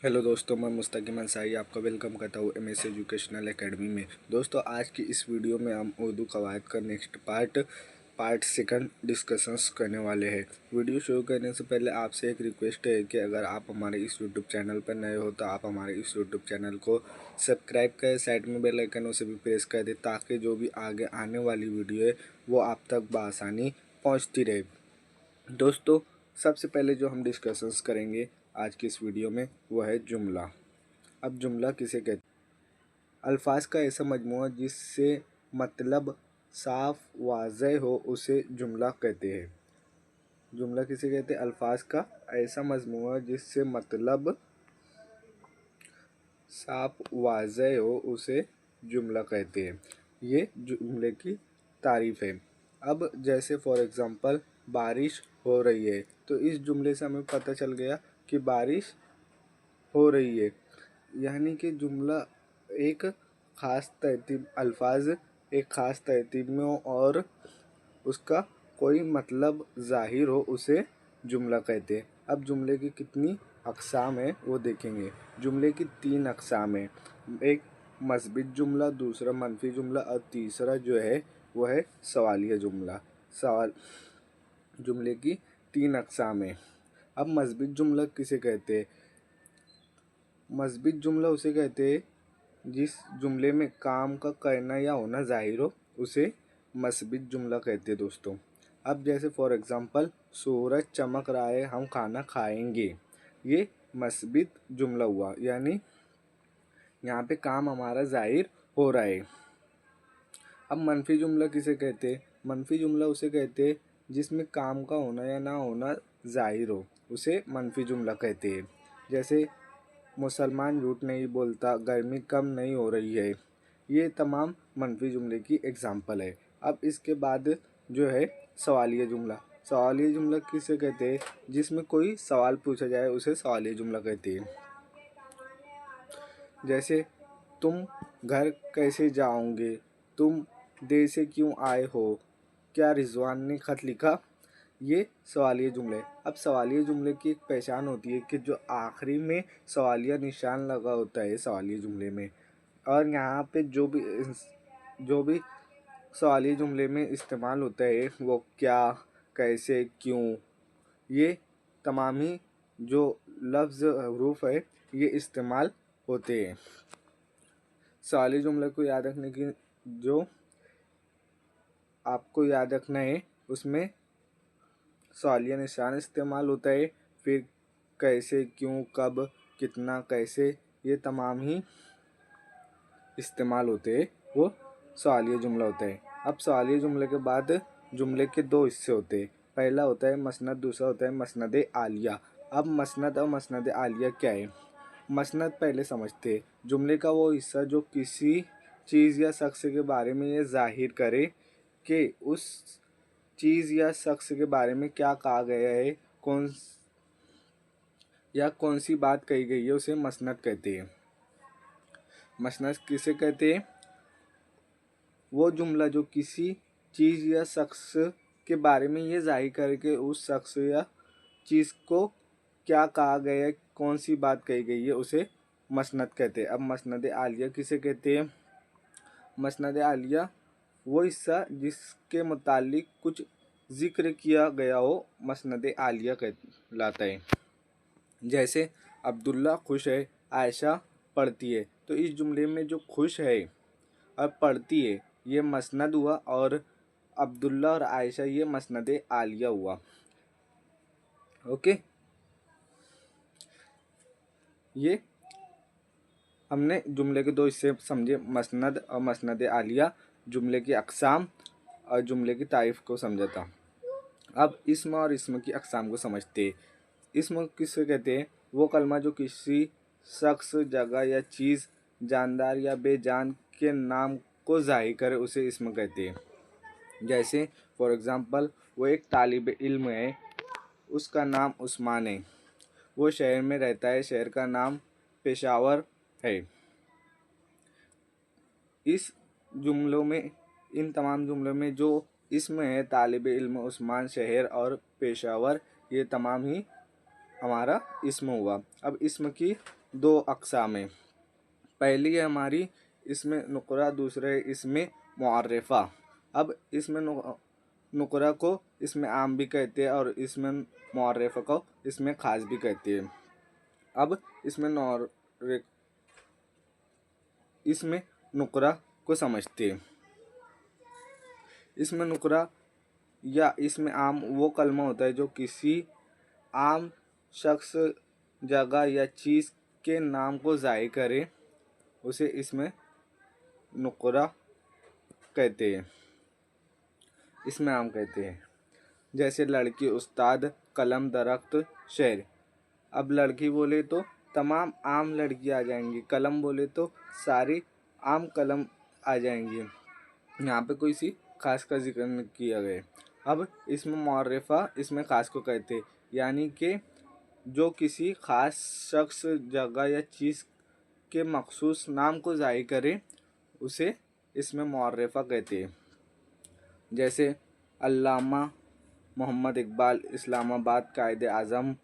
Hello दोस्तों, मैं मुस्तकीम अंसारी आपका वेलकम करता हूँ MS एजुकेशनल एकेडमी में। दोस्तों, आज की इस वीडियो में हम उर्दू कवायद का नेक्स्ट पार्ट सेकंड डिस्कशंस करने वाले हैं। वीडियो शुरू करने से पहले आपसे एक रिक्वेस्ट है कि अगर आप हमारे इस यूट्यूब चैनल पर नए हो तो आप हमारे इस यूट्यूब चैनल को सब्सक्राइब करें, साइड में बेल आइकन उसे भी प्रेस कर दें ताकि जो भी आगे आने वाली वीडियो है वो आप तक बआसानी पहुँचती रहे। दोस्तों, सबसे पहले जो हम डिस्कशंस करेंगे आज की इस वीडियो में वो है जुमला। अब जुमला किसे कहते हैं? अल्फाज का ऐसा मजमूआ जिससे मतलब साफ वाज़ेह हो उसे जुमला कहते हैं। जुमला किसे कहते हैं? अल्फाज का ऐसा मजमूआ जिससे मतलब साफ वाज़ेह हो उसे जुमला कहते हैं। ये जुमले की तारीफ़ है। अब जैसे फॉर एग्ज़ाम्पल बारिश हो रही है, तो इस जुमले से हमें पता चल गया कि बारिश हो रही है, यानी कि जुमला एक ख़ास तरतीब अल्फाज एक ख़ास तरतीब में हो और उसका कोई मतलब ज़ाहिर हो उसे जुमला कहते हैं। अब जुमले की कितनी अक़साम है वो देखेंगे। जुमले की 3 अक़साम है। एक मस्बित जुमला, दूसरा मनफी जुमला और तीसरा जो है वो है सवालिया जुमला। सवाल जुमले की 3 अक़साम है। अब मस्बित जुमला किसे कहते हैं? मस्बित जुमला उसे कहते हैं जिस जुमले में काम का करना या होना ज़ाहिर हो उसे मस्बित जुमला कहते हैं दोस्तों। अब जैसे फॉर एग्ज़ाम्पल सूरज चमक रहा है, हम खाना खाएंगे, ये मस्बित जुमला हुआ, यानी यहाँ पे काम हमारा ज़ाहिर हो रहा है। अब मनफी जुमला किसे कहते हैं? मनफी जुमला उसे कहते हैं जिसमें काम का होना या ना होना ज़ाहिर हो, उसे मनफी जुमला कहते हैं। जैसे मुसलमान झूठ नहीं बोलता, गर्मी कम नहीं हो रही है, ये तमाम मनफी जुमले की एग्ज़ाम्पल है। अब इसके बाद जो है सवालिया जुमला। सवालिया जुमला किसे कहते हैं? जिसमें कोई सवाल पूछा जाए उसे सवालिया जुमला कहते हैं। जैसे तुम घर कैसे जाओगे, तुम देर से क्यों आए हो, क्या रिजवान ने ख़त लिखा, ये सवालिया जुमले। अब सवालिया जुमले की एक पहचान होती है कि जो आखिरी में सवालिया निशान लगा होता है सवालिया जुमले में, और यहाँ पे जो भी सवालिया जुमले में इस्तेमाल होता है वो क्या, कैसे, क्यों, ये तमाम ही जो लफ्ज़ हरूफ है ये इस्तेमाल होते हैं। सवालिया जुमले को याद रखने की जो आपको याद रखना है उसमें सवालिया निशान इस्तेमाल होता है, फिर कैसे, क्यों, कब, कितना, कैसे, ये तमाम ही इस्तेमाल होते हैं, वो सवालिया जुमला होता है। अब सवालिया जुमले के बाद जुमले के 2 हिस्से होते हैं। पहला होता है मसनद, दूसरा होता है मसनद आलिया। अब मसनद और मसनद आलिया क्या है? मसनद पहले समझते हैं। जुमले का वो हिस्सा जो किसी चीज़ या शख्स के बारे में ये ज़ाहिर करे कि उस चीज़ या शख्स के बारे में क्या कहा गया है, कौन सी बात कही गई है, उसे मसनद कहते हैं। मसनद किसे कहते हैं? वो जुमला जो किसी चीज़ या शख्स के बारे में ये ज़ाहिर करे कि उस शख्स या चीज़ को क्या कहा गया है, कौन सी बात कही गई है, उसे मसनद कहते हैं। अब मसनद आलिया किसे कहते हैं? मसनद आलिया वो हिस्सा जिसके मुतालिक कुछ ज़िक्र किया गया हो, मसनद आलिया कहलाता है। जैसे अब्दुल्ला खुश है, आयशा पढ़ती है, तो इस जुमले में जो खुश है और पढ़ती है ये मसनद हुआ, और अब्दुल्ला और आयशा ये मसनद आलिया हुआ। ओके, ये हमने जुमले के 2 हिस्से समझे, मसनद और मसनद आलिया, जुमले की अक़साम और जुमले की तारीफ़ को समझा था। अब इस्म और इस्म की अक़साम को समझते हैं। इस्म किसे कहते हैं? वो कलमा जो किसी शख्स, जगह या चीज़, जानदार या बेजान के नाम को ज़ाहिर करे उसे इस्म कहते हैं। जैसे फॉर एग्ज़ाम्पल वो एक तालिब इल्म है, उसका नाम उस्मान है, वो शहर में रहता है, शहर का नाम पेशावर है। इस जुमलों में, इन तमाम जुमलों में जो इस्म है, तालिब इल्म, उस्मान, शहर और पेशावर, ये तमाम ही हमारा इस्म हुआ। अब इस्म की दो अक़साम हैं। पहली है हमारी इसमें नुकरा, दूसरा है इसमें मुअर्रफ़ा। अब इसमें नुकरा को इसमें आम भी कहते हैं और इसमें मुअर्रफ़ा को इसमें ख़ास भी कहते हैं। अब इसमें नुकरा को समझते हैं। इसमें नुकरा या इसमें आम वो कलमा होता है जो किसी आम शख्स, जगह या चीज़ के नाम को ज़ाहिर करे, उसे इसमें नुकरा कहते हैं, इसमें आम कहते हैं। जैसे लड़की, उस्ताद, कलम, दरख्त, शेर। अब लड़की बोले तो तमाम आम लड़की आ जाएंगी, कलम बोले तो सारी आम कलम आ जाएंगी, यहाँ पे कोई सी खास का जिक्र नहीं किया गया। अब इसमें मुअर्रफ़ा इसमें ख़ास को कहते हैं, यानी कि जो किसी ख़ास शख्स, जगह या चीज़ के मखसूस नाम को ज़ाहिर करे, उसे इसमें मुअर्रफ़ा कहते हैं। जैसे अल्लामा मोहम्मद इकबाल, इस्लामाबाद, कायदे आज़म,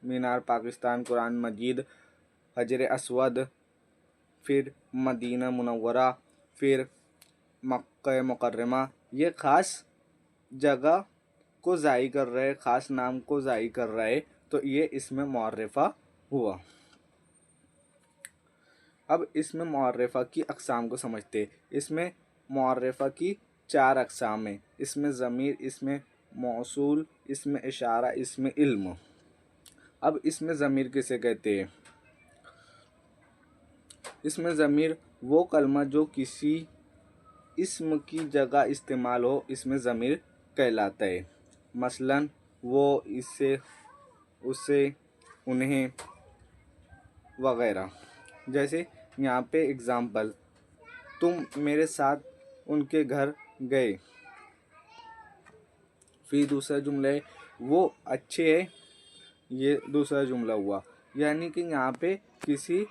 मीनार पाकिस्तान, कुरान मजीद, हजर अस्वद, फिर मदीना मुनव्वरा, फिर मक्का मुकर्रमा। ये ख़ास जगह को ज़ाहिर कर रहा है, ख़ास नाम को ज़ाहिर कर रहा है, तो ये इसमें मुअर्रफ़ा हुआ। अब इसमें मुअर्रफ़ा की अक़साम को समझते हैं। इसमें मुअर्रफ़ा की 4 अक़साम हैं। इसमें ज़मीर, इसमें मौसूल, इसमें इशारा, इसमें इल्म। अब इसमें ज़मीर किसे कहते हैं? इसमें ज़मीर वो कलमा जो किसी इस्म की जगह इस्तेमाल हो, इसमें ज़मीर कहलाता है। मसलन वो, इससे, उसे, उन्हें वगैरह। जैसे यहाँ पे एग्ज़ाम्पल, तुम मेरे साथ उनके घर गए। फिर दूसरा जुमला है वो अच्छे हैं, ये दूसरा जुमला हुआ। यानी कि यहाँ पे किसी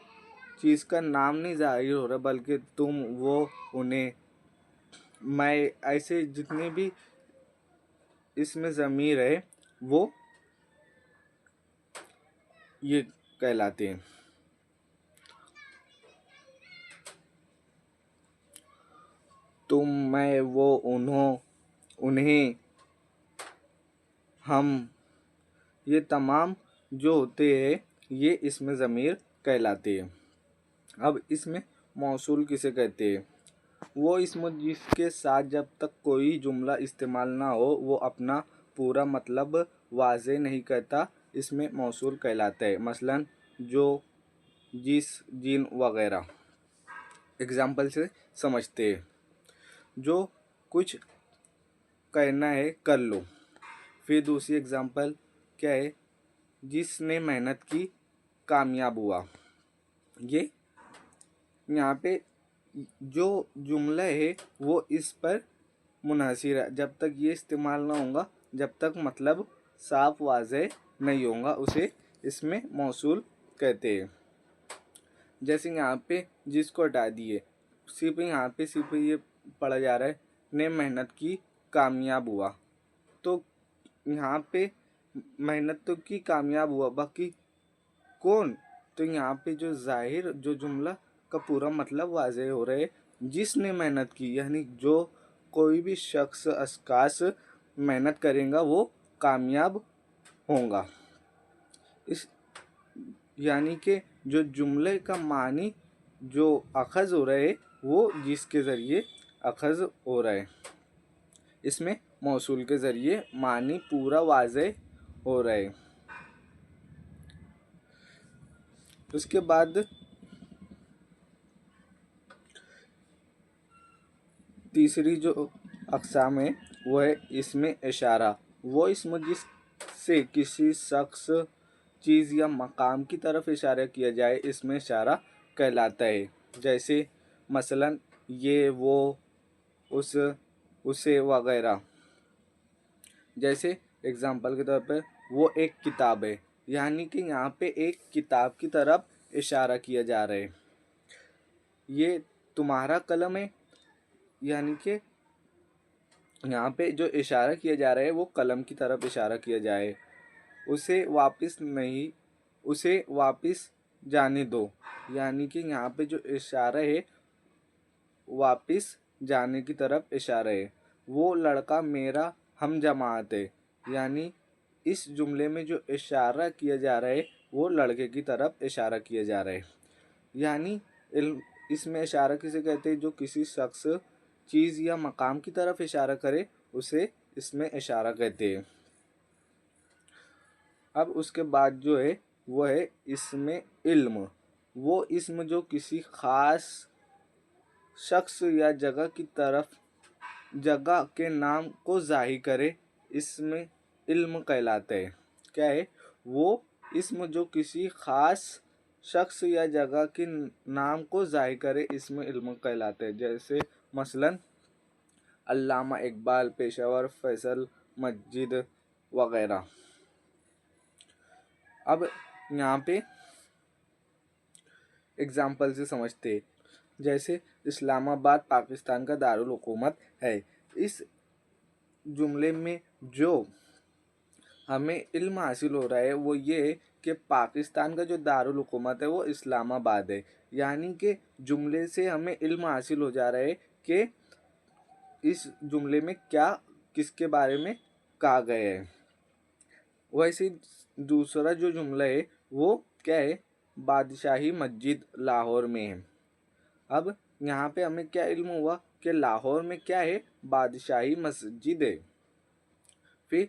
चीज़ का नाम नहीं ज़ाहिर हो रहा, बल्कि तुम, वो, उन्हें, मैं, ऐसे जितने भी इसमें ज़मीर है वो ये कहलाते हैं। तुम, मैं, वो, उन्हें, हम, ये तमाम जो होते हैं ये इसमें ज़मीर कहलाते हैं। अब इसमें मौसूल किसे कहते हैं? वो इसम जिसके साथ जब तक कोई जुमला इस्तेमाल ना हो वो अपना पूरा मतलब वाज़े नहीं करता, इसमें मौसूल कहलाता है। मसलन जो, जिस, जिन वगैरह। एग्ज़ाम्पल से समझते हैं। जो कुछ करना है कर लो। फिर दूसरी एग्ज़ाम्पल क्या है? जिसने मेहनत की कामयाब हुआ। ये यहाँ पे जो जुमला है वो इस पर मुनहसिर है। जब तक ये इस्तेमाल ना होगा, जब तक मतलब साफ वाज़े नहीं होगा, उसे इसमें मौसूल कहते हैं। जैसे यहाँ पे जिसको हटा दिए, सिर्फ ये पढ़ा जा रहा है ने मेहनत की कामयाब हुआ, तो यहाँ पे मेहनत तो की कामयाब हुआ, बाकी कौन? तो यहाँ पे जो ज़ाहिर जो जुमला का पूरा मतलब वाज़े हो रहा है, जिसने मेहनत की, यानी जो कोई भी शख्स, अशख़ास मेहनत करेगा वो कामयाब होगा। इस यानी कि जो जुमले का मानी जो अखज़ हो रहा है वो जिसके ज़रिए अखज़ हो रहा है, इसमें मौसूल के ज़रिए मानी पूरा वाज़े हो रहा है। उसके बाद तीसरी जो अक़साम है वो है इसमें इशारा। वो इसमें जिससे किसी शख्स, चीज़ या मकाम की तरफ इशारा किया जाए, इसमें इशारा कहलाता है। जैसे मसलन ये, वो, उस, उसे वगैरह। जैसे एग्ज़ाम्पल के तौर पर वो एक किताब है, यानी कि यहाँ पे एक किताब की तरफ इशारा किया जा रहा है। ये तुम्हारा कलम है, यानी कि यहाँ पे जो इशारा किया जा रहा है वो कलम की तरफ इशारा किया जाए। उसे वापस जाने दो, यानी कि यहाँ पे जो इशारा है वापस जाने की तरफ इशारा है। वो लड़का मेरा हम जमात है, यानी इस जुमले में जो इशारा किया जा रहा है वो लड़के की तरफ इशारा किया जा रहा है। यानी इसमें इशारा किसे कहते हैं? जो किसी शख्स, चीज़ या मकाम की तरफ इशारा करे उसे इसमें इशारा कहते हैं। अब उसके बाद जो है वो है इसमें इल्म। वो इसम जो किसी ख़ास शख्स या जगह की तरफ, जगह के नाम को ज़ाहिर करे, इसमें इल्म कहलाता है। क्या है? वो इसम जो किसी ख़ास शख्स या जगह के नाम को ज़ाहिर करे, इसमें इल्म कहलाता है। जैसे मसलन अल्लामा इकबाल, पेशावर फैसल मस्जिद वगैरह। अब यहाँ पे एग्ज़ाम्पल से समझते हैं। जैसे इस्लामाबाद पाकिस्तान का दारुल हुकूमत है। इस जुमले में जो हमें इल्म हासिल हो रहा है वो ये है कि पाकिस्तान का जो दारुल हुकूमत है वो इस्लामाबाद है। यानी कि जुमले से हमें इल्म हासिल हो जा रहा है कि इस जुमले में क्या, किसके बारे में कहा गया है। वैसे दूसरा जो जुमला है वो क्या है? बादशाही मस्जिद लाहौर में है। अब यहाँ पे हमें क्या इल्म हुआ कि लाहौर में क्या है? बादशाही मस्जिद है। फिर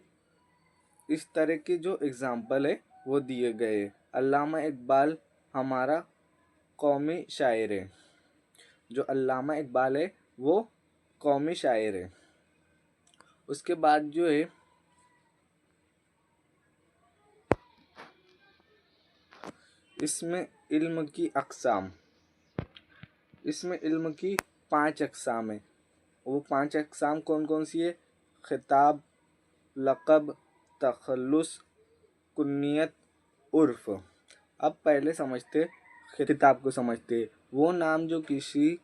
इस तरह के जो एग्ज़ाम्पल है वो दिए गए हैं। अल्लामा इकबाल हमारा कौमी शायर है। जो अल्लामा इकबाल है वो कौमी शायर है। उसके बाद जो है इसमें इल्म की अक़साम, इसमें इल्म की 5 अक़साम है। वो 5 अक़साम कौन कौन सी है? खिताब, लक़ब, तख़ल्लुस, कुन्नियत, उर्फ़। अब पहले समझते खिताब को समझते। वो नाम जो किसी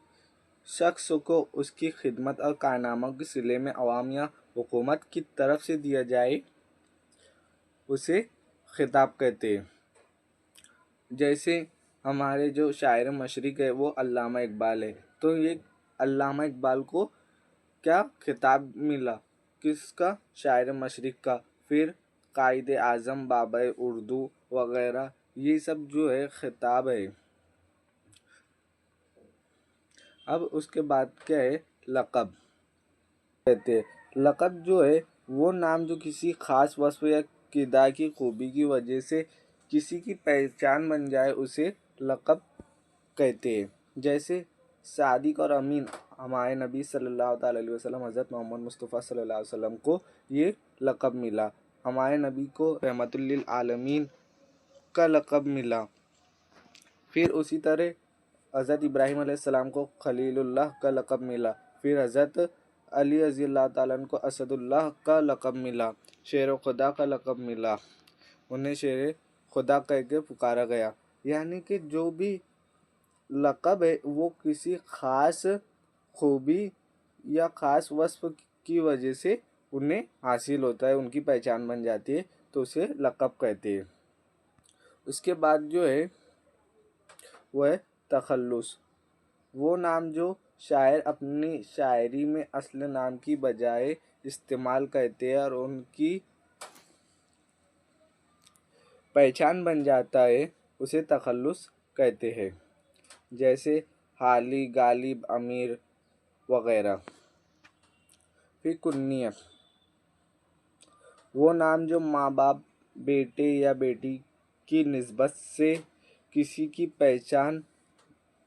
शख्स को उसकी खिदमत और कारनामों के सिले में अवाम या हुकूमत की तरफ से दिया जाए उसे खिताब कहते हैं। जैसे हमारे जो शायर मशरिक़ है वो अल्लामा इकबाल है, तो ये अल्लामा इकबाल को क्या खिताब मिला? किसका? शायर मशरिक़ का। फिर कायदे आज़म, बाबा उर्दू वगैरह, ये सब जो है खिताब है। अब उसके बाद क्या है? लक़ब कहते हैं। लक़ब जो है वो नाम जो किसी ख़ास वस्फ़ या किरदार की खूबी की वजह से किसी की पहचान बन जाए उसे लक़ब कहते हैं। जैसे सादिक और अमीन, हमारे नबी सल्लल्लाहु अलैहि वसल्लम हज़रत मोहम्मद मुस्तफ़ा सल्लल्लाहु अलैहि वसल्लम को ये लक़ब मिला। हमारे नबी को रहमतुल लिल आलमीन का लक़ब मिला। फिर उसी तरह हज़रत इब्राहीम अलैहिस्सलाम को खलीलुल्लाह का लक़ब मिला। फिर हज़रत अली रज़ी अल्लाह ताला अन्हु को असदुल्लाह का लक़ब मिला। शेर खुदा का लक़ब मिला। उन्हें शेर खुदा कह के पुकारा गया। यानी कि जो भी लक़ब है वो किसी ख़ास खूबी या ख़ास वस्फ़ की वजह से उन्हें हासिल होता है, उनकी पहचान बन जाती है, तो उसे लक़ब कहते हैं। उसके बाद जो है वो है तख़ल्लुस। वो नाम जो शायर अपनी शायरी में असल नाम की बजाय इस्तेमाल करते हैं और उनकी पहचान बन जाता है, उसे तख़ल्लुस कहते हैं। जैसे हाली, गालिब, अमीर वगैरह। फिर कुन्नियत। वो नाम जो माँ बाप, बेटे या बेटी की निस्बत से किसी की पहचान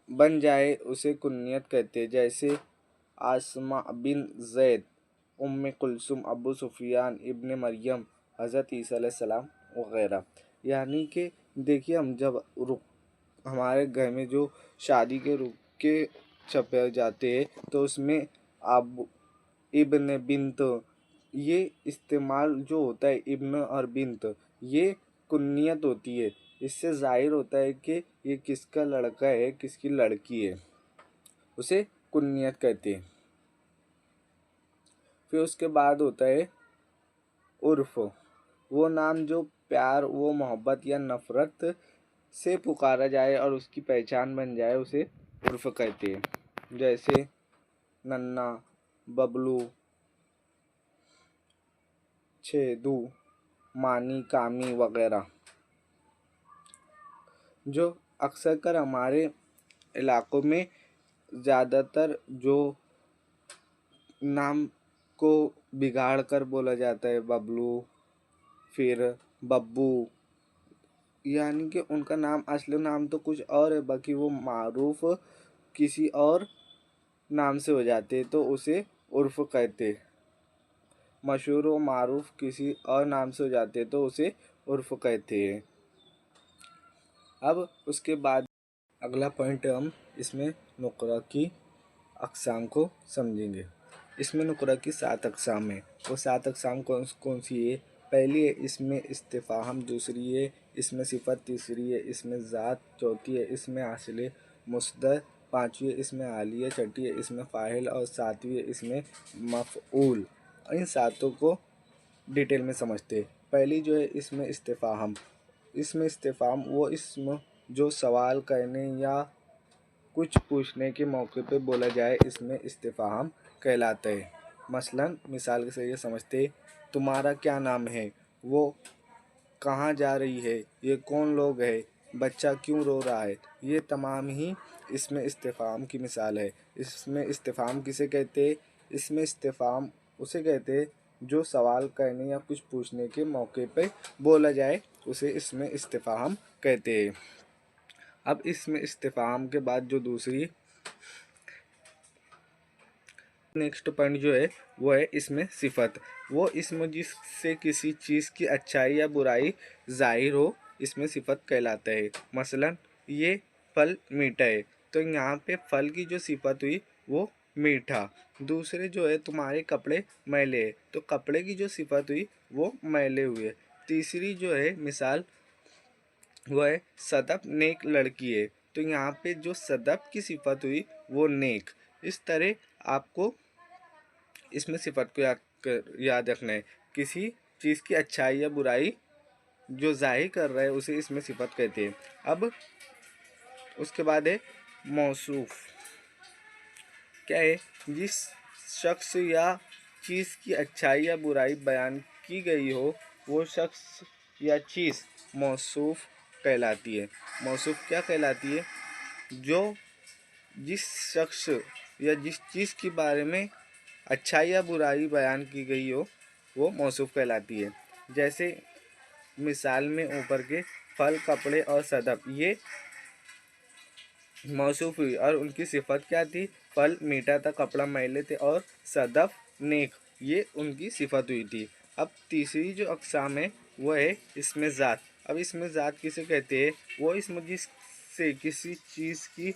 बन जाए उसे कुन्नियत कहते हैं। जैसे आसमा बिन ज़ैद, उम्मे कुलसुम, अबू सुफियान, इब्ने मरियम, हज़रत ईसा अलैहिस्सलाम वगैरह। यानी कि देखिए, हम जब हमारे घर में जो शादी के रुके छपे जाते हैं तो उसमें अब इब्न, बिन्त, ये इस्तेमाल जो होता है, इब्न और बिन्त, ये कुन्नियत होती है। इससे ज़ाहिर होता है कि ये किसका लड़का है, किसकी लड़की है, उसे कुन्नियत कहते हैं। फिर उसके बाद होता है उर्फ़। वो नाम जो प्यार, वो मोहब्बत या नफ़रत से पुकारा जाए और उसकी पहचान बन जाए उसे उर्फ कहते हैं। जैसे नन्ना, बबलू, छेदू, मानी, कामी वगैरह, जो अक्सर कर हमारे इलाकों में ज़्यादातर जो नाम को बिगाड़ कर बोला जाता है, बबलू, फिर बब्बू, यानी कि उनका नाम असली नाम तो कुछ और है, बाकी वो मारूफ किसी और नाम से हो जाते तो उसे उर्फ कहते। मशहूर व मारूफ किसी और नाम से हो जाते तो उसे उर्फ कहते हैं। अब उसके बाद अगला पॉइंट हम इसमें नुकरा की अक़साम को समझेंगे। इसमें नुकरा की 7 अक़साम है। वो 7 अक़साम कौन कौन सी है? पहली है इसमें इस्तिफ़हाम, दूसरी है इसमें सिफ़त, तीसरी है इसमें ज़ात, चौथी है इसमें हासिल मुस्दर, पाँचवीं है इसमें आलिया, छठी है इसमें फ़ाइल और सातवीं है इसमें मफ़ऊल। इन सातों को डिटेल में समझते हैं। पहली जो है इसमें इस्तिफ़हाम। इसमें इस्तिफ़हाम वो इसमें जो सवाल करने या कुछ पूछने के मौके पे बोला जाए, इसमें इस्तिफ़हाम कहलाता है। मसलन मिसाल के ये समझते, तुम्हारा क्या नाम है, वो कहाँ जा रही है, ये कौन लोग है, बच्चा क्यों रो रहा है, ये तमाम ही इसमें इस्तिफ़हाम की मिसाल है। इसमें इस्तिफ़हाम किसे कहते हैं? इसमें इस्तिफ़हाम उसे कहते हैं जो सवाल करने या कुछ पूछने के मौके पे बोला जाए, उसे इसमें इस्तिफ़हाम कहते हैं। अब इसमें इस्तिफ़हाम के बाद जो दूसरी नेक्स्ट पॉइंट जो है वो है इसमें सिफ़त। वो इसमें जिससे किसी चीज़ की अच्छाई या बुराई ज़ाहिर हो, इसमें सिफ़त कहलाता है। मसलन ये फल मीठा है, तो यहाँ पे फल की जो सिफ़त हुई वो मीठा। दूसरे जो है तुम्हारे कपड़े मैले है, तो कपड़े की जो सिफ़त हुई वो मैले हुए। तीसरी जो है मिसाल वो है सदफ नेक लड़की है, तो यहाँ पे जो सदफ की सिफ़त हुई वो नेक। इस तरह आपको इसमें सिफ़त को याद रखना है। किसी चीज़ की अच्छाई या बुराई जो ज़ाहिर कर रहा है उसे इसमें सिफ़त कहते हैं। अब उसके बाद है मौसूफ। क्या है? जिस शख्स या चीज़ की अच्छाई या बुराई बयान की गई हो, वो शख्स या चीज़ मौसूफ कहलाती है। मौसूफ क्या कहलाती है? जो जिस शख्स या जिस चीज़ के बारे में अच्छाई या बुराई बयान की गई हो, वो मौसूफ कहलाती है। जैसे मिसाल में ऊपर के फल, कपड़े और सदफ ये मौसूफ हुई और उनकी सिफ़त क्या थी? फल मीठा था, कपड़ा मैले थे और सदफ नेक, ये उनकी सिफ़त हुई थी। अब तीसरी जो अक़साम है वो है इसमें ज़ात। अब इसमें ज़ात किसे कहते हैं? वो इसमें जिससे किसी चीज़ की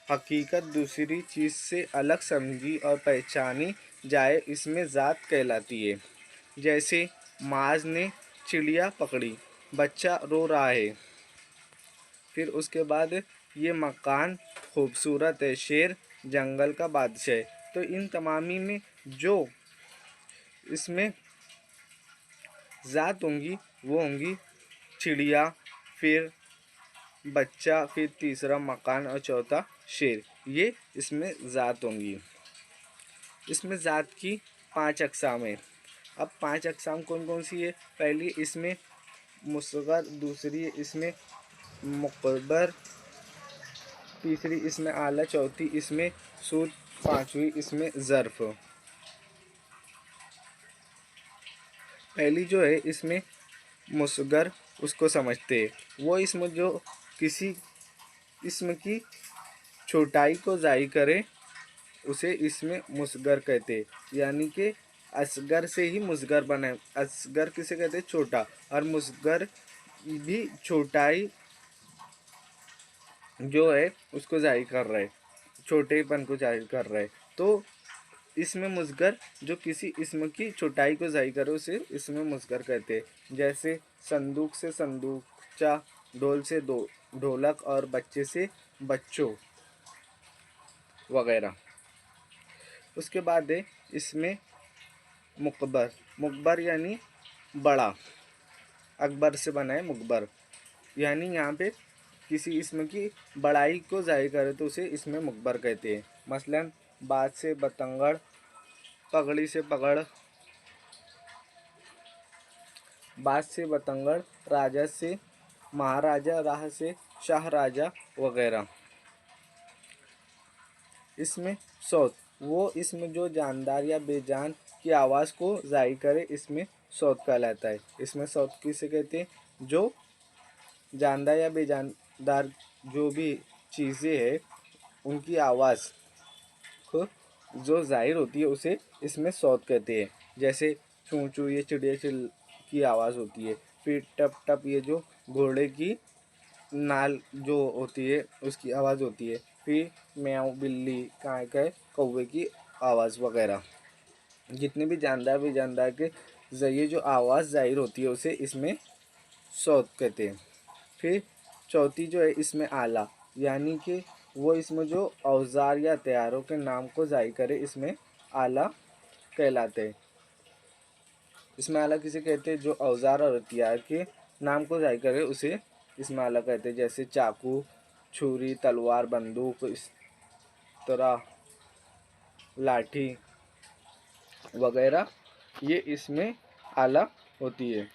हकीकत दूसरी चीज़ से अलग समझी और पहचानी जाए, इसमें ज़ात कहलाती है। जैसे माज ने चिड़िया पकड़ी, बच्चा रो रहा है। फिर उसके बाद ये मकान खूबसूरत है, शेर जंगल का बादशाह है। तो इन तमामी में जो इसमें ज़ात होंगी वो होंगी चिड़िया, फिर बच्चा, फिर तीसरा मकान और चौथा शेर। ये इसमें ज़ात होंगी। इसमें ज़ात की 5 अक़साम है। अब 5 अक़साम कौन कौन सी है? पहली इसमें मुसग़र, दूसरी इसमें मुक़ब्बर, तीसरी इसमें आला, चौथी इसमें सूद, पाँचवीं इसमें ज़र्फ़। पहली जो है इसमें मुसग़र, उसको समझते हैं। वो इसमें जो किसी इसम की छोटाई को ज़ाहिर करे उसे इसमें मुसग़र कहते हैं। यानी कि असगर से ही मुसग़र बने। असगर किसे कहते हैं? छोटा। और मुसग़र भी छोटाई जो है उसको ज़ाहिर कर रहा है, छोटेपन को ज़ाहिर कर रहा है। तो इसमें मुसग़र जो किसी इसम की छोटाई को ज़ाहिर करे उसे इसमें मुसग़र कहते हैं। जैसे संदूक से संदूकचा, ढोल से ढोलक और बच्चे से बच्चों वगैरह। उसके बाद है इसमें मुक़ब्बर। मुक़ब्बर यानी बड़ा, अकबर से बना है मुक़ब्बर। यानी यहाँ पे किसी इसम की बड़ाई को ज़ाहिर करे तो उसे इसमें मुखबर कहते हैं। मसलन बात से बतंगड़, पगड़ी से पगड़, बात से बतंगड़, राजा से महाराजा, राह से शाह राजा वगैरह। इसमें सौत, वो इसमें जो जानदार या बेजान की आवाज़ को ज़ाहिर करे इसमें सौत कहलाता है। इसमें सौत किसे कहते हैं? जो जानदार या बेजानदार जो भी चीज़ें हैं उनकी आवाज़ को जो ज़ाहिर होती है उसे इसमें सौत कहते हैं। जैसे चूँ चूँ ये चिड़िया चिल की आवाज़ होती है, फिर टप टप ये जो घोड़े की नाल जो होती है उसकी आवाज़ होती है, फिर म्याऊं बिल्ली, काए काए कौवे की आवाज़ वगैरह। जितने भी जानदार बेजानदार के ज़रिए जो आवाज़ ज़ाहिर होती है उसे इसमें सौत कहते हैं। फिर चौथी जो है इसमें आला, यानी कि वो इसमें जो औजार या हथियारों के नाम को ज़ाहिर करे इसमें आला कहलाते हैं। इसमें आला किसे कहते हैं? जो औजार और हथियार के नाम को ज़ाहिर करे उसे इसमें आला कहते हैं। जैसे चाकू, छुरी, तलवार, बंदूक, इस तरह लाठी वगैरह, ये इसमें आला होती है।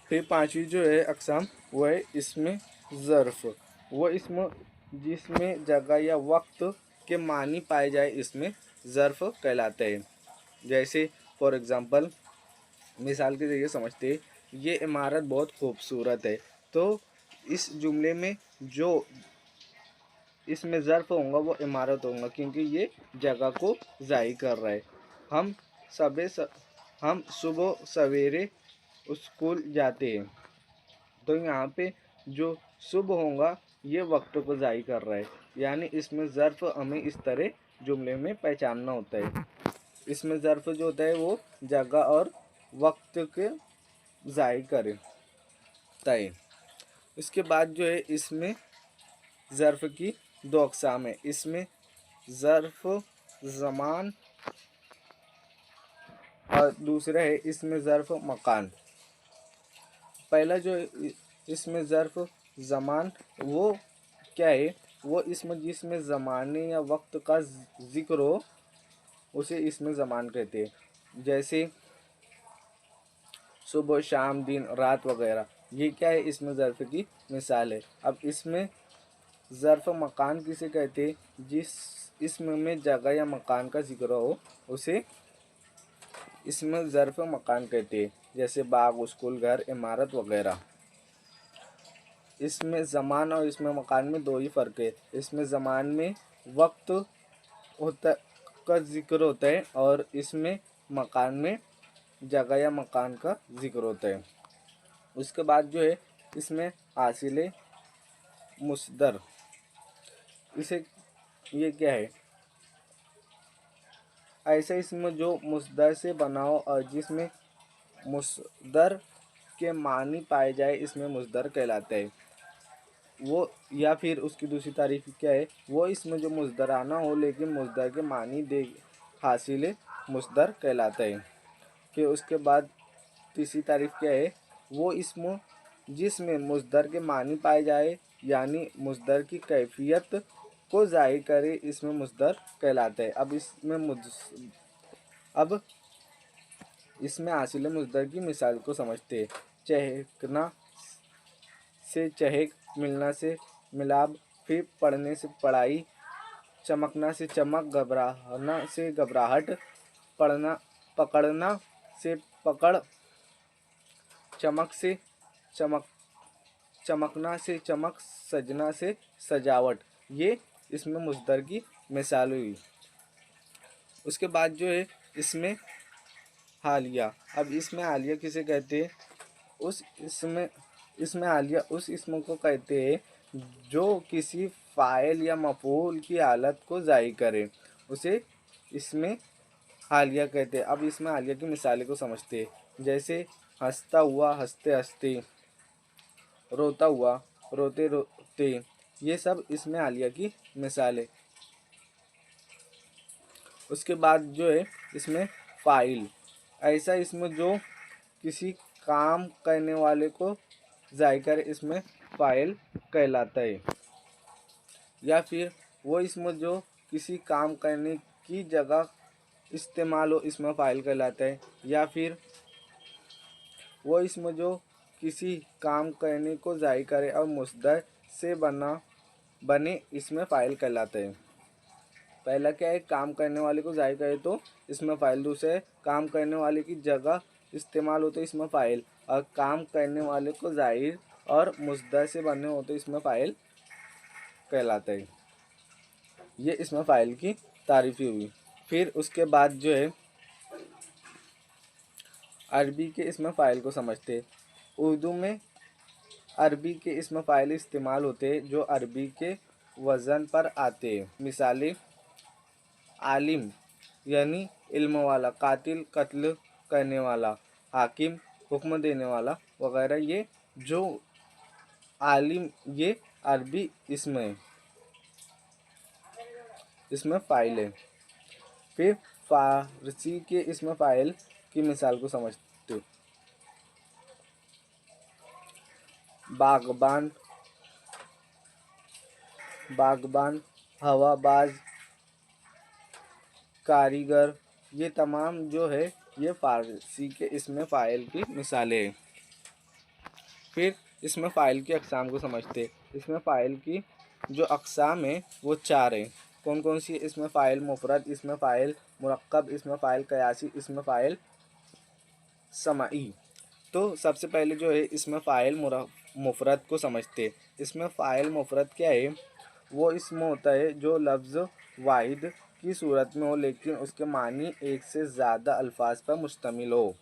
फिर पांचवी जो है अक़साम वो है इसमें ज़र्फ़, वो इसमें जिसमें जगह या वक्त के मानी पाए जाए इसमें ज़र्फ़ कहलाते हैं। जैसे फॉर एग्ज़ाम्पल मिसाल के ज़रिए समझते हैं, ये इमारत बहुत खूबसूरत है, तो इस जुमले में जो इसमें ज़र्फ़ होगा वो इमारत होगा, क्योंकि ये जगह को ज़ाहिर कर रहा है। हम सुबह सवेरे स्कूल जाते हैं, तो यहाँ पे जो सुबह होगा ये वक्त को ज़ाहिर कर रहा है, यानी इसमें ज़र्फ़ हमें इस तरह जुमले में पहचानना होता है। इसमें ज़र्फ़ जो होता है वो जगह और वक्त के ज़ाहिर करता है। इसके बाद जो है इसमें ज़र्फ़ की दो अक़साम है। इसमें ज़र्फ़ ज़मान और दूसरा है इसमें ज़र्फ़ मकान। पहला जो इसमें ज़र्फ़ ज़मान वो क्या है? वो इसमें जिसमें ज़माने या वक्त का ज़िक्र हो उसे इसमें ज़मान कहते हैं। जैसे सुबह, शाम, दिन, रात वगैरह, ये क्या है? इसमें ज़र्फ़ की मिसाल है। अब इसमें ज़र्फ़ मकान किसे कहते हैं? जिस इसम में जगह या मकान का ज़िक्र हो उसे इसमें ज़र्फ़ मकान कहते हैं। जैसे बाग, स्कूल, घर, इमारत वगैरह। इसमें ज़मान और इसमें मकान में दो ही फ़र्क है। इसमें ज़मान में वक्त होता का ज़िक्र होता है और इसमें मकान में जगह या मकान का ज़िक्र होता है। उसके बाद जो है इसमें हासिल मुस्दर, इसे ये क्या है? ऐसा इसमें जो मुस्दर से बना हो और जिसमें मुस्दर के मानी पाए जाए इसमें मुस्दर कहलाता है। वो या फिर उसकी दूसरी तारीफ क्या है? वो इसमें जो मुस्दराना हो लेकिन मुस्दर के मानी दे हासिल मुस्दर कहलाता है। फिर उसके बाद तीसरी तारीफ क्या है? वो इसमें जिसमें मुस्दर के मानी पाए जाए यानी मुस्दर की कैफियत को ज़ाहिर करे इसमें मुस्दर कहलाता है। अब इसमें हासिल मुस्दर की मिसाल को समझते हैं। चहकना से चहक, मिलना से मिलाप, फिर पढ़ने से पढ़ाई, चमकना से चमक, घबराना से घबराहट, पकड़ना से पकड़, चमक से चमक, चमकना से चमक, सजना से सजावट, ये इसमें मुस्दर की मिसाल हुई। उसके बाद जो है इसमें हालिया। अब इसमें हालिया किसे कहते हैं? इसमें हालिया उस इसम को कहते हैं जो किसी फ़ाइल या मफ़ऊल की हालत को ज़ाहिर करे, उसे इसमें हालिया कहते हैं। अब इसमें हालिया की मिसालों को समझते हैं। जैसे हंसता हुआ, हंसते हंसते, रोता हुआ, रोते रोते, ये सब इसमें हालिया की मिसाल है। उसके बाद जो है इसमें फ़ाइल, ऐसा इसमें जो किसी काम करने वाले को ज़ायकर इसमें फ़ाइल कहलाता है। या फिर वो इसम जो किसी काम करने की जगह इस्तेमाल हो इसमें फ़ाइल कहलाता है। या फिर वो इसम जो किसी काम करने को ज़ाहिर करे और मुस्दर से बने इसमें फ़ाइल कहलाता है। पहला क्या है, काम करने वाले को ज़ाहिर करे तो इसमें फ़ाइल। दूसरा है काम करने वाले की जगह इस्तेमाल हो तो इसमें फ़ाइल। और काम करने वाले को ज़ाहिर और मुस्दर से बने हो तो इसमें फ़ाइल कहलाता है। ये इसमें फ़ाइल की तारीफ़ी हुई। फिर उसके बाद जो है अरबी के इसमें फ़ाइल को समझते। उर्दू में अरबी के इसमें फ़ाइल इस्तेमाल होते हैं जो अरबी के वज़न पर आते हैं। मिसालें आलिम यानी इल्म वाला, कातिल कत्ल करने वाला, हाकिम हुक्म देने वाला वगैरह। ये जो आलिम ये अरबी इसमें फ़ाइल है। फिर फ़ारसी के इसमें फ़ाइल की मिसाल को समझते। बागबान, हवाबाज, कारीगर, ये तमाम जो है ये फ़ारसी के इसमें फ़ाइल की मिसालें हैं। फिर इसमें फ़ाइल की अक़साम को समझते। इसमें फ़ाइल की जो अक़साम है वो 4 हैं। कौन कौन सी? इसमें फ़ाइल मुफ़रद, इसमें फ़ाइल मुरक्कब, इसमें फ़ाइल क़यासी, इसमें फ़ाइल समाई। तो सबसे पहले जो है इसमें फ़ाइल मुफ़रद को समझते। इसमें फ़ाइल मुफ़रद क्या है? वो इसम होता है जो लफ्ज़ वाहिद की सूरत में हो लेकिन उसके मानी एक से ज़्यादा अल्फाज पर मुश्तमिल हो।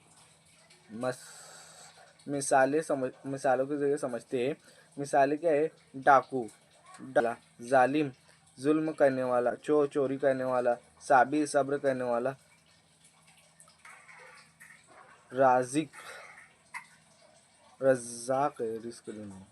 मिसालों के ज़रिए समझते हैं। मिसालें क्या है? डाकू, डाला, जालिम जुल्म करने वाला, चोर चोरी करने वाला, साबिर सब्र करने वाला, राज़िक रज़्ज़ाक़ रिज़्क़ देने वाला।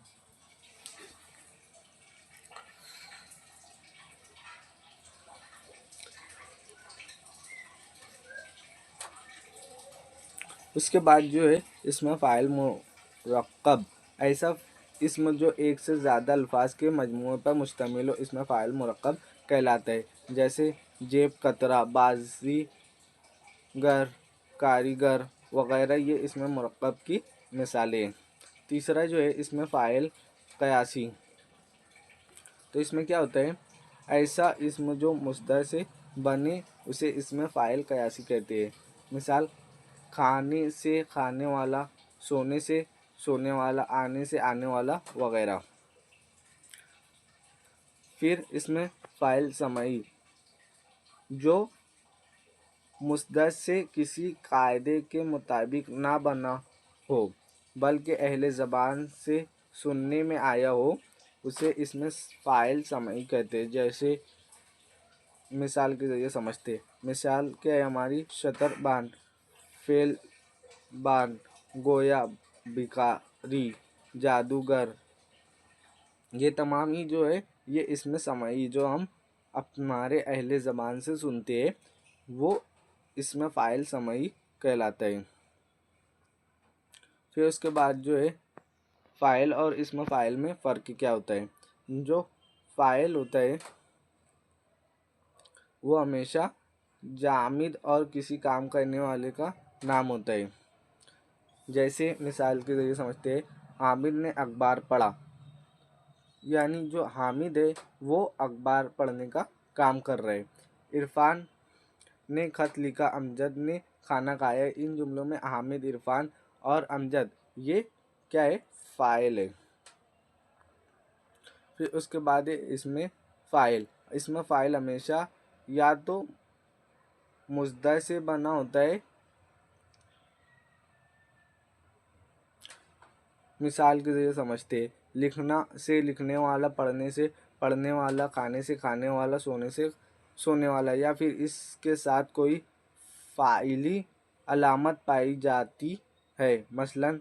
उसके बाद जो है इसमें फ़ाइल मुरक्कब, ऐसा इसम जो एक से ज़्यादा अल्फाज के मजमूए पर मुश्तमिल हो इसमें फ़ाइल मुरक्कब कहलाता है। जैसे जेब कतरा, बाज़ीगर, कारीगर वगैरह ये इसमें मुरक्कब की मिसालें हैं। तीसरा जो है इसमें फ़ाइल क़यासी। तो इसमें क्या होता है? ऐसा इसम जो मुस्दर से बने उसे इसमें फ़ाइल क़यासी कहते हैं। मिसाल खाने से खाने वाला, सोने से सोने वाला, आने से आने वाला वगैरह। फिर इसमें फ़ाइल समाई जो मुस्दर से किसी कायदे के मुताबिक ना बना हो बल्कि अहले ज़बान से सुनने में आया हो उसे इसमें फ़ाइल समाई कहते हैं। जैसे मिसाल के ज़रिए समझते। मिसाल क्या है हमारी? शतर बान, फेल बान, गोया, भिखारी, जादूगर, ये तमाम ही जो है ये इसमें समाई जो हम हमारे अहले ज़बान से सुनते हैं वो इसमें फ़ाइल समाई कहलाता है। फिर उसके बाद जो है फ़ाइल और इसमें फ़ाइल में फ़र्क क्या होता है? जो फ़ाइल होता है वो हमेशा जामिद और किसी काम करने वाले का नाम होता है। जैसे मिसाल के ज़रिए समझते हैं। हामिद ने अखबार पढ़ा, यानी जो हामिद है वो अखबार पढ़ने का काम कर रहे हैं। इरफान ने ख़त लिखा, अमजद ने खाना खाया। इन जुमलों में हामिद, इरफान और अमजद ये क्या है? फ़ाइल है। फिर उसके बाद है इसमें फ़ाइल। इसमें फ़ाइल हमेशा या तो मुस्दर से बना होता है। मिसाल के ज़रिए समझते हैं। लिखना से लिखने वाला, पढ़ने से पढ़ने वाला, खाने से खाने वाला, सोने से सोने वाला। या फिर इसके साथ कोई फ़ाइली अलामत पाई जाती है, मसलन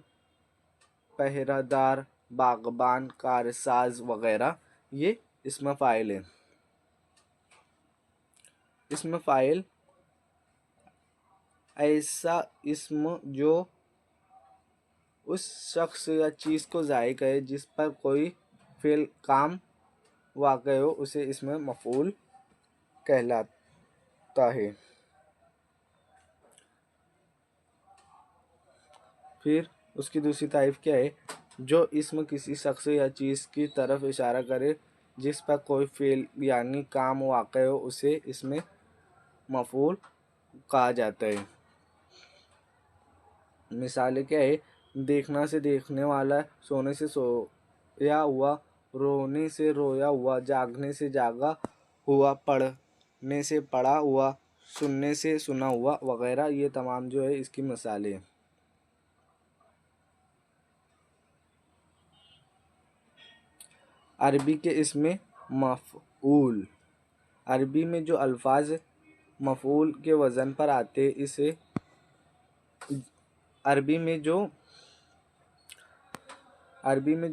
पहरादार, बागबान, कारसाज वगैरह, ये इसमें फ़ाइल है। इसमें फ़ाइल ऐसा इसम जो उस शख्स या चीज़ को ज़ाहिर करे जिस पर कोई फ़िल काम वाक़ हो, उसे इसमें मफ़ऊल कहलाता है। फिर उसकी दूसरी तारीफ़ क्या है? जो इसम किसी शख्स या चीज़ की तरफ इशारा करे जिस पर कोई फ़िल यानी काम वाक़ हो, उसे इसमें मफ़ऊल कहा जाता है। मिसालें क्या है? देखना से देखने वाला, सोने से सोया हुआ, रोने से रोया हुआ, जागने से जागा हुआ, पढ़ने से पढ़ा हुआ, सुनने से सुना हुआ वगैरह। ये तमाम जो है इसकी मिसालें हैं। अरबी के इसमें मफ़ऊल, अरबी में जो अल्फाज मफ़ऊल के वज़न पर आते इसे अरबी में जो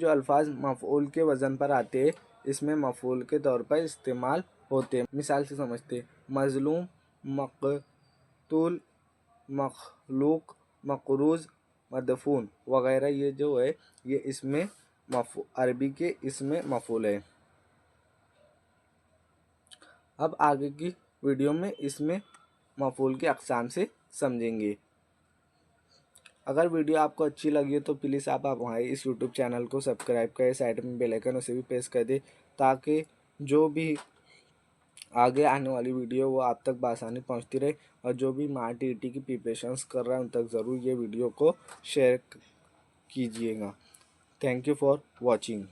अल्फाज मफ़ऊल के वज़न पर आते इसमें मफ़ऊल के तौर पर इस्तेमाल होते हैं। मिसाल से समझते हैं। मज़लूम, मक़तूल, मख़लूक़, मक़रूज़, मदफ़ून वगैरह। ये जो है ये इसमें अरबी के इसमें मफ़ऊल है। अब आगे की वीडियो में इसमें मफ़ऊल के अक़साम से समझेंगे। अगर वीडियो आपको अच्छी लगी हो तो प्लीज़ आप हमारे इस यूट्यूब चैनल को सब्सक्राइब करें, साइड में बेल आइकन उसे भी प्रेस कर दें ताकि जो भी आगे आने वाली वीडियो वो आप तक बआसानी पहुंचती रहे। और जो भी मार टीटी की प्रिपरेशंस कर रहा है उन तक ज़रूर ये वीडियो को शेयर कीजिएगा। Thank you for watching.